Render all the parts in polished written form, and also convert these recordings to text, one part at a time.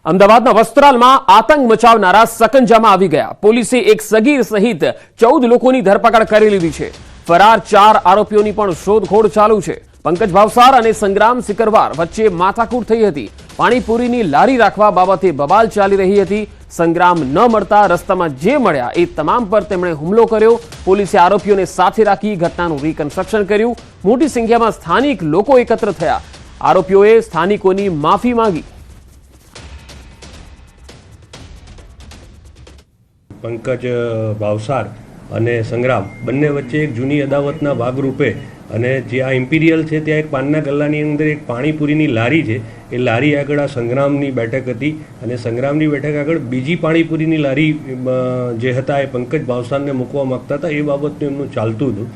અમદાવાદના વસ્ત્રાલમાં આતંક મચાવનારા સકંજામાં આવી ગયા। પોલીસે એક સગીર સહિત 14 લોકોની ધરપકડ કરી લીધી છે। ફરાર 4 આરોપીઓની પણ શોધખોળ ચાલુ છે। પંકજ ભાવસાર અને સંગ્રામ સિકરવાર વચ્ચે માથાકૂટ થઈ હતી। પાણીપુરીની લારી રાખવા બાબતે બબાલ ચાલી રહી હતી। સંગ્રામ ન મળતા રસ્તામાં જે મળ્યા એ તમામ પર તેમણે હુમલો કર્યો। પોલીસે આરોપીઓને સાથે રાખી ઘટનાનું રિકન્સ્ટ્રક્શન કર્યું। મોટી સંખ્યામાં સ્થાનિક લોકો એકત્ર થયા। આરોપીઓએ સ્થાનિકોની માફી માંગી। पंकज भावसार અને સંગ્રામ બંને વચ્ચે એક જૂની અદાવતના ભાગરૂપે અને જે આ ઇમ્પિરિયલ છે ત્યાં એક પાનના ગલ્લાની અંદર એક પાણીપુરીની લારી છે। એ લારી આગળ આ સંગ્રામની બેઠક હતી અને સંગ્રામની બેઠક આગળ બીજી પાણીપુરીની લારી જે હતા એ પંકજ ભાવસારને મૂકવા માગતા હતા। એ બાબતનું એમનું ચાલતું હતું।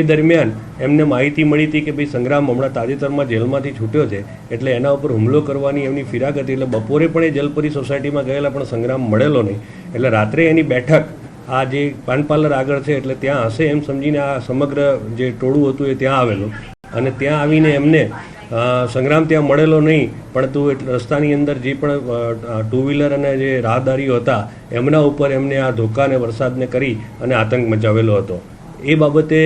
એ દરમિયાન એમને માહિતી મળી હતી કે ભાઈ સંગ્રામ હમણાં તાજેતરમાં જેલમાંથી છૂટ્યો છે એટલે એના ઉપર હુમલો કરવાની એમની ફિરાક હતી। એટલે બપોરે પણ એ જલપરી સોસાયટીમાં ગયેલા પણ સંગ્રામ મળેલો નહીં। એટલે રાત્રે એની બેઠક આ જે પાન પાર્લર આગળ છે એટલે ત્યાં હશે એમ સમજીને આ સમગ્ર જે ટોળું હતું એ ત્યાં આવેલું અને ત્યાં આવીને એમને સંગ્રામ ત્યાં મળેલો નહીં પરંતુ રસ્તાની અંદર જે પણ ટુ વ્હીલર અને જે રાહદારીઓ હતા એમના ઉપર એમને આ ધોકાને વરસાદને કરી અને આતંક મચાવેલો હતો। એ બાબતે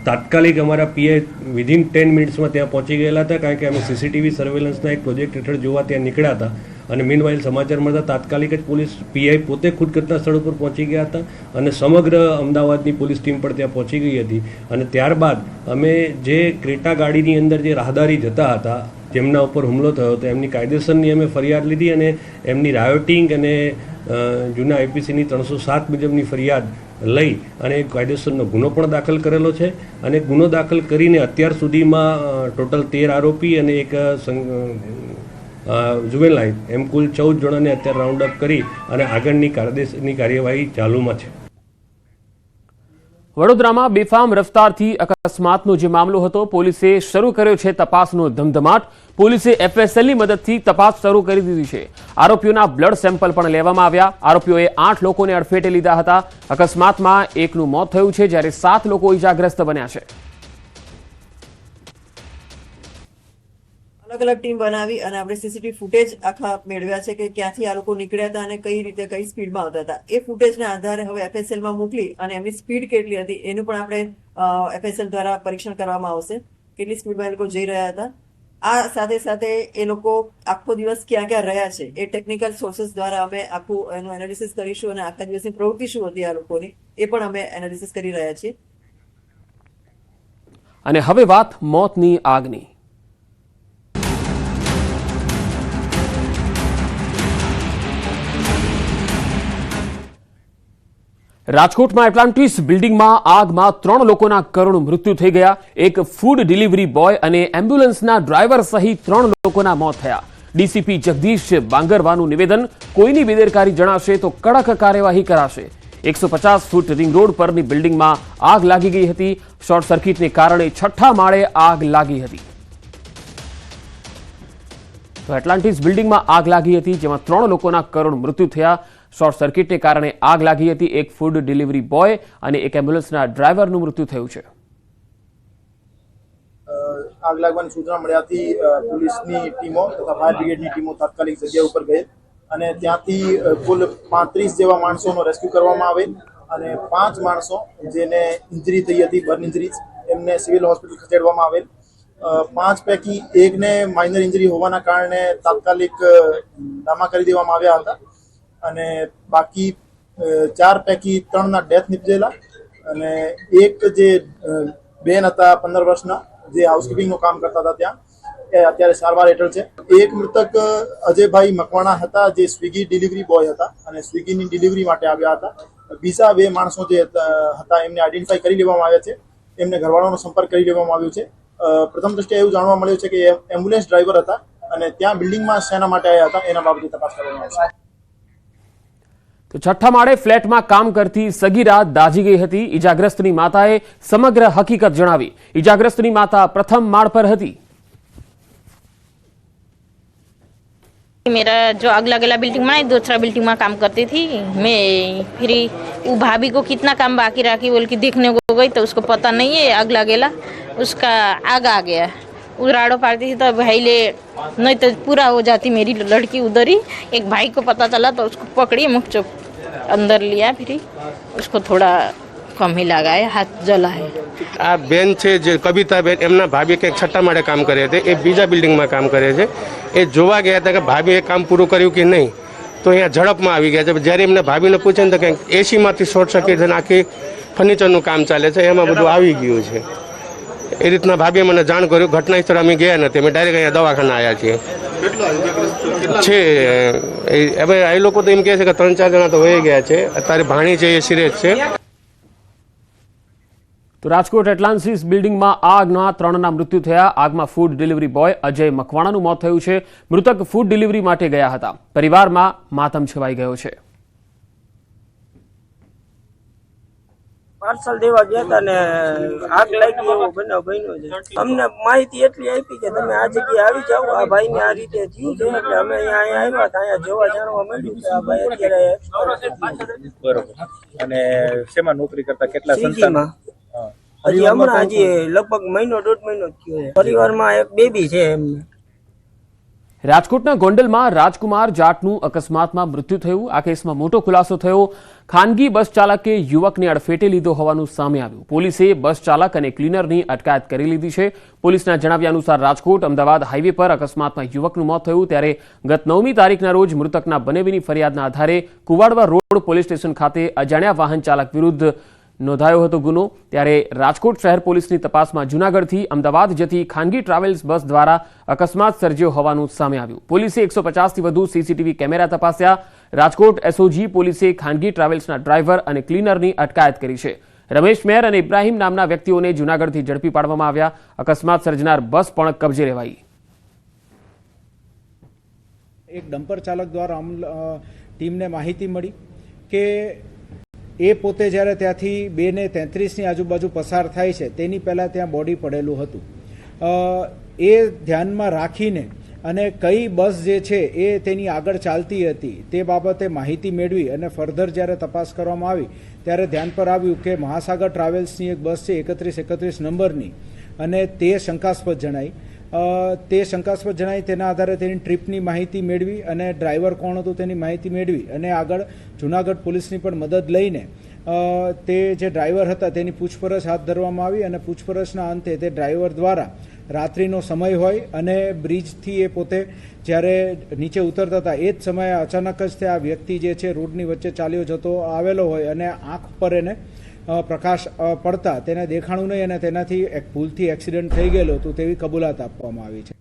તાત્કાલિક અમારા પીઆઈ વિધિન 10 મિનિટ્સમાં ત્યાં પહોંચી ગયેલા હતા કારણ કે અમે સીસીટીવી સર્વેલન્સના એક પ્રોજેક્ટ હેઠળ જોવા ત્યાં નીકળ્યા હતા અને મીનવાઇલ સમાચાર મળતા તાત્કાલિક જ પોલીસ પીઆઈ પોતે ખુદ ઘટના સ્થળ ઉપર પહોંચી ગયા હતા અને સમગ્ર અમદાવાદની પોલીસ ટીમ પણ ત્યાં પહોંચી ગઈ હતી। અને ત્યારબાદ અમે જે ક્રેટા ગાડીની અંદર જે રાહદારી જતા હતા જેમના ઉપર હુમલો થયો હતો એમની કાયદેસરની અમે ફરિયાદ લીધી અને એમની રાયોટિંગ અને જૂના આઈપીસીની 307 મુજબની ફરિયાદ લઈ અને કાયદેસરનો ગુનો પણ દાખલ કરેલો છે અને ગુનો દાખલ કરીને અત્યાર સુધીમાં ટોટલ 13 આરોપી અને એક જુવેનાઇલ એમ કુલ 14 જણાને અત્યારે રાઉન્ડ અપ કરી અને આગળની કાયદેસરની કાર્યવાહી ચાલુમાં છે। વડોદરામાં બેફામ રફતારથી અકસ્માતનો જે મામલો હતો પોલીસે શરૂ કર્યો છે તપાસનો ધમધમાટ। પોલીસે એફએસએલની મદદથી તપાસ શરૂ કરી દીધી છે। આરોપીઓના બ્લડ સેમ્પલ પણ લેવામાં આવ્યા। આરોપીઓએ 8 લોકોને અડફેટે લીધા હતા। અકસ્માતમાં એકનું મોત થયું છે જ્યારે 7 લોકો ઇજાગ્રસ્ત બન્યા છે। अलग अलग टीम बनावी અને આપણે સીસીટીવી ફૂટેજ આખા મેળવ્યા છે કે ક્યાંથી આ લોકો નીકળ્યા હતા અને કઈ રીતે કઈ સ્પીડમાં આવતા હતા। એ ફૂટેજના આધારે હવે એફએસએલમાં મોકલી અને એમની સ્પીડ કેટલી હતી એનું પણ આપણે એફએસએલ દ્વારા પરીક્ષણ કરવામાં આવશે કેટલી સ્પીડમાં એ લોકો જઈ રહ્યા હતા। આ સાથે સાથે એ લોકો આખો દિવસ ક્યાં ક્યાં રહ્યા છે એ ટેકનિકલ સોર્सेस દ્વારા અમે આખું એનું એનાલિસિસ કરીશું અને આખા દિવસની પ્રવૃત્તિ શું હતી આ લોકોની એ પણ અમે એનાલિસિસ કરી રહ્યા છીએ। અને હવે વાત મોતની આગની। રાજકોટમાં એટલાન્ટિસ બિલ્ડિંગમાં આગમાં 3 લોકોના કરુણ મૃત્યુ થઈ ગયા। એક ફૂડ ડિલિવરી બોય અને એમ્બ્યુલન્સના ડ્રાઈવર સહિત 3 લોકોના મોત થયા। ડીસીપી જગદીશ બાંગરવાનું નિવેદન, કોઈની બેદરકારી જણાશે તો કડક કાર્યવાહી કરાશે। 150 ફૂટ રિંગ રોડ પરની બિલ્ડિંગમાં આગ લાગી ગઈ હતી। શોર્ટ સર્કિટને કારણે 6ઠા માળે આગ લાગી હતી। તો એટલાન્ટિસ બિલ્ડિંગમાં આગ લાગી હતી જેમાં 3 લોકોના કરુણ મૃત્યુ થયા। શોર્ટ સર્કિટને કારણે આગ લાગી હતી। એક ફૂડ ડિલિવરી બોય અને એક એમ્બ્યુલન્સના ડ્રાઈવરનું મૃત્યુ થયું છે। આગ લાગવાની સૂચના મળ્યાથી પોલીસની ટીમો તથા ફાયર બ્રિગેડની ટીમો તાત્કાલિક જગ્યા ઉપર ગઈ અને ત્યાંથી કુલ 35 જેવા માણસોનો રેસ્ક્યુ કરવામાં આવે અને 5 માણસો જેને ઇન્જરી થઈ હતી બર્ન ઇન્જરીઝ એમને સિવિલ હોસ્પિટલ ખસેડવામાં આવેલ। 5 પૈકી એકને માઇનર ઇન્જરી હોવાના કારણે તાત્કાલિક ધામા કરી દેવામાં આવ્યા હતા અને બાકી 4 પૈકી 3ના ડેથ નીપજેલા અને એક જે બેન હતા 15 વર્ષના જે હાઉસકીપિંગનું કામ કરતા હતા ત્યાં એ અત્યારે સારવાર હેઠળ છે। એક મૃતક અજયભાઈ મકવાણા હતા જે સ્વિગી ડિલિવરી બોય હતા અને સ્વિગીની ડિલિવરી માટે આવ્યા હતા। બીજા 2 માણસો જે હતા એમને આઈડેન્ટિફાઈ કરી લેવામાં આવ્યા છે। એમને ઘરવાળાનો સંપર્ક કરી લેવામાં આવ્યો છે। પ્રથમ દ્રષ્ટિએ એવું જાણવા મળ્યું છે કે એમ્બ્યુલન્સ ડ્રાઈવર હતા અને ત્યાં બિલ્ડિંગમાં શેના માટે આવ્યા હતા એના બાબતે તપાસ કરવામાં આવશે। તો 6ઠા માળે ફ્લેટમાં કામ કરતી સગીરા દાઝી ગઈ હતી। ઇજાગ્રસ્તની માતાએ સમગ્ર હકીકત જણાવી। ઇજાગ્રસ્તની માતા પ્રથમ માળ પર હતી। मेरा जो अगला अगला बिल्डिंग में दूसरा बिल्डिंग में काम करती थी मैं। फिर वो भाभी को कितना काम बाकी रखी बोल के देखने को गई तो उसको पता नहीं है आग लगेला उसका आग आ गया उराड़ो पारती थी तो भाई ले, नहीं तो पूरा हो जाती मेरी लड़की उधर ही। एक भाई को पता चला तो उसको पकड़ी, मुख चुप अंदर लिया, फिर उसको थोड़ा कम ही लगा है, हाथ जला है। आ बेन છે જે કવિતાબેન, એમના ભાભી કંઈક છઠ્ઠા માળે કામ કરે છે, એ બીજા બિલ્ડિંગમાં કામ કરે છે। એ જોવા ગયા હતા કે ભાભીએ કામ પૂરું કર્યું કે નહીં, તો અહીંયા ઝડપમાં આવી ગયા છે। જ્યારે એમને ભાભીને પૂછે ને તો કંઈક એસીમાંથી શોર્ટ સર્કિટ થઈને આખી ફર્નિચરનું કામ ચાલે છે, એમાં બધું આવી ગયું છે। એ રીતના ભાભીએ મને જાણ કર્યું। ઘટના સ્થળે અમે ગયા નથી, અમે ડાયરેક્ટ અહીંયા દવાખાના આવ્યા છીએ। છે હવે એ લોકો તો એમ કહે છે કે 3-4 જણા તો વહી ગયા છે, અત્યારે ભાણી છે એ સિરિયસ છે। તો રાજકોટ એટલાન્સિસ બિલ્ડિંગમાં આગના 3ના મૃત્યુ થયા। આગમાં ફૂડ ડિલિવરી બોય અજય મકવાણાનું મોત થયું છે। મૃતક ફૂડ ડિલિવરી માટે ગયા હતા। પરિવારમાં માતમ છવાઈ ગયો છે। પાર્સલ દેવા ગયા હતા ને આગ લાગી એવો બનાવ બન્યો છે। અમને માહિતી એટલી આપી કે તમે આ જગ્યાએ આવી જાઓ, આ ભાઈને આ રીતે થયું છે, એટલે અમે અહીંયા આવ્યા હતા। અહીંયા જોવા જાણવા મળ્યું કે આ ભાઈ અત્યારે બરોબર। અને શેમાં નોકરી કરતા, કેટલા સંતાન? સ્વિગીમાં હજી હમણાં હજી લગભગ મહિનો 1.5 મહિનો થયો છે। પરિવારમાં એક બેબી છે એમને। રાજકોટના ગોંડલમાં રાજકુમાર જાટનું અકસ્માતમાં મૃત્યુ થયું। આ કેસમાં મોટો ખુલાસો થયો। ખાનગી બસ ચાલકે યુવકને અડફેટે લીધો હોવાનું સામે આવ્યું। પોલીસે બસ ચાલક અને ક્લીનરની અટકાયત કરી લીધી છે। પોલીસના જણાવ્યા અનુસાર રાજકોટ અમદાવાદ હાઈવે પર અકસ્માતમાં યુવકનું મોત થયું, ત્યારે ગત 9મી તારીખના રોજ મૃતકના બનેવીની ફરિયાદના આધારે કુવાડવા રોડ પોલીસ સ્ટેશન ખાતે અજાણ્યા વાહન ચાલક વિરુદ્ધ નોંધાયો હતો ગુનો। ત્યારે રાજકોટ શહેર પોલીસની તપાસમાં જૂનાગઢથી અમદાવાદ જતી ખાનગી ટ્રાવેલ્સ બસ દ્વારા અકસ્માત સર્જ્યો હોવાનું સામે આવ્યું। પોલીસે 150થી વધુ સીસીટીવી કેમેરા તપાસ્યા। રાજકોટ એસઓજી પોલીસે ખાનગી ટ્રાવેલ્સના ડ્રાઈવર અને ક્લીનરની અટકાયત કરી છે। રમેશ મેર અને ઇબ્રાહીમ નામના વ્યક્તિઓને જૂનાગઢથી ઝડપી પાડવામાં આવ્યા। અકસ્માત સર્જનાર બસ પણ કબજે લેવાઈ। એક ડમ્પર ચાલક દ્વારા ટીમને માહિતી મળી કે એ પોતે જ્યારે ત્યાંથી 2:33ની આજુબાજુ પસાર થાય છે તેની પહેલાં ત્યાં બોડી પડેલું હતું। એ ધ્યાનમાં રાખીને અને કઈ બસ જે છે એ તેની આગળ ચાલતી હતી તે બાબતે માહિતી મેળવી અને ફર્ધર જ્યારે તપાસ કરવામાં આવી ત્યારે ધ્યાન પર આવ્યું કે મહાસાગર ટ્રાવેલ્સની એક બસ છે 3131 નંબરની, અને તે શંકાસ્પદ જણાઈ। તે શંકાસ્પદ જણાઈ તેના આધારે તેની ટ્રીપની માહિતી મેળવી અને ડ્રાઈવર કોણ હતું તેની માહિતી મેળવી અને આગળ જૂનાગઢ પોલીસની પણ મદદ લઈને તે જે ડ્રાઈવર હતા તેની પૂછપરછ હાથ ધરવામાં આવી। અને પૂછપરછના અંતે તે ડ્રાઈવર દ્વારા રાત્રિનો સમય હોય અને બ્રિજથી એ પોતે જ્યારે નીચે ઉતરતા હતા એ જ સમયે અચાનક જ તે આ વ્યક્તિ જે છે રોડની વચ્ચે ચાલ્યો જતો આવેલો હોય અને આંખ પર એને પ્રકાશ પડતા તેને દેખાણું નહીં અને તેનાથી એક ભૂલથી એક્સિડન્ટ થઈ ગયેલો હતું તેવી કબૂલાત આપવામાં આવી છે।